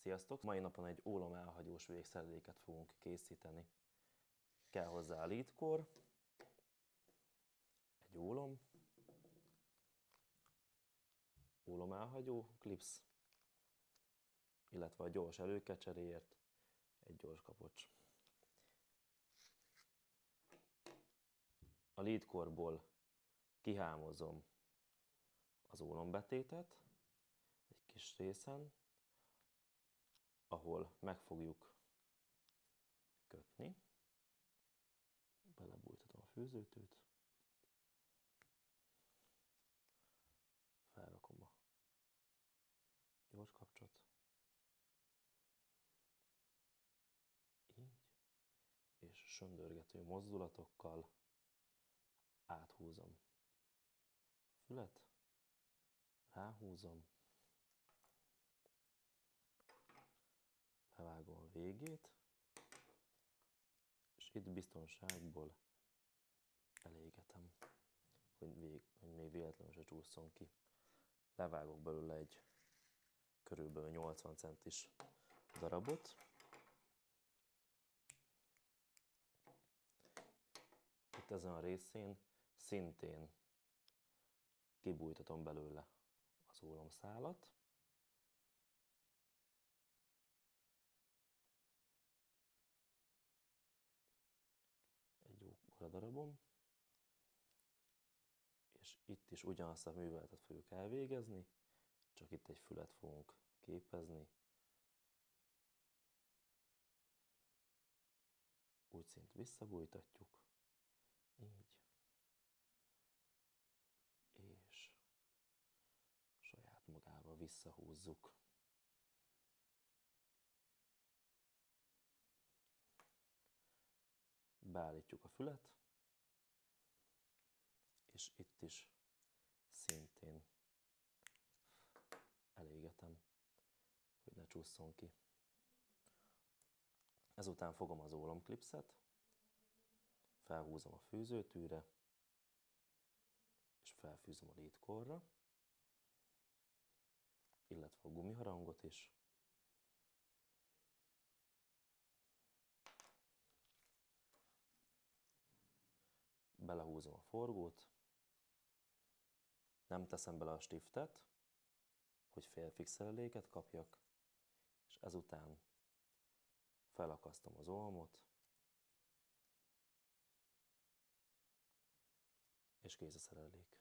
Sziasztok! Mai napon egy ólom elhagyós végszereléket fogunk készíteni. Kell hozzá a leadcore, egy ólom elhagyó, klipsz, illetve a gyors előkecseréért egy gyors kapocs. A leadcore-ból kihámozom az ólombetétet egy kis részen, ahol meg fogjuk kötni. Belebújtatom a főzőtőt, felrakom a gyors kapcsot, így, és söndörgető mozdulatokkal áthúzom a fület, ráhúzom, levágom a végét, és itt biztonságból elégetem, hogy még véletlenül se csúszson ki. Levágok belőle egy körülbelül 80 centis darabot. Itt ezen a részén szintén kibújtatom belőle az ólomszálat. Egy jókora darabom. És itt is ugyanazt a műveletet fogjuk elvégezni, csak itt egy fület fogunk képezni. Úgy szint visszabújtatjuk, így, és saját magába visszahúzzuk. Beállítjuk a fület, és itt is szintén elégetem, hogy ne csúszson ki. Ezután fogom az ólomklipszet, felhúzom a fűzőtűre, és felfűzöm a leadcore-ra, illetve a gumiharangot is. Belehúzom a forgót, nem teszem bele a stiftet, hogy félfixereléket kapjak, és ezután felakasztom az ólmot, és kész a szerelék.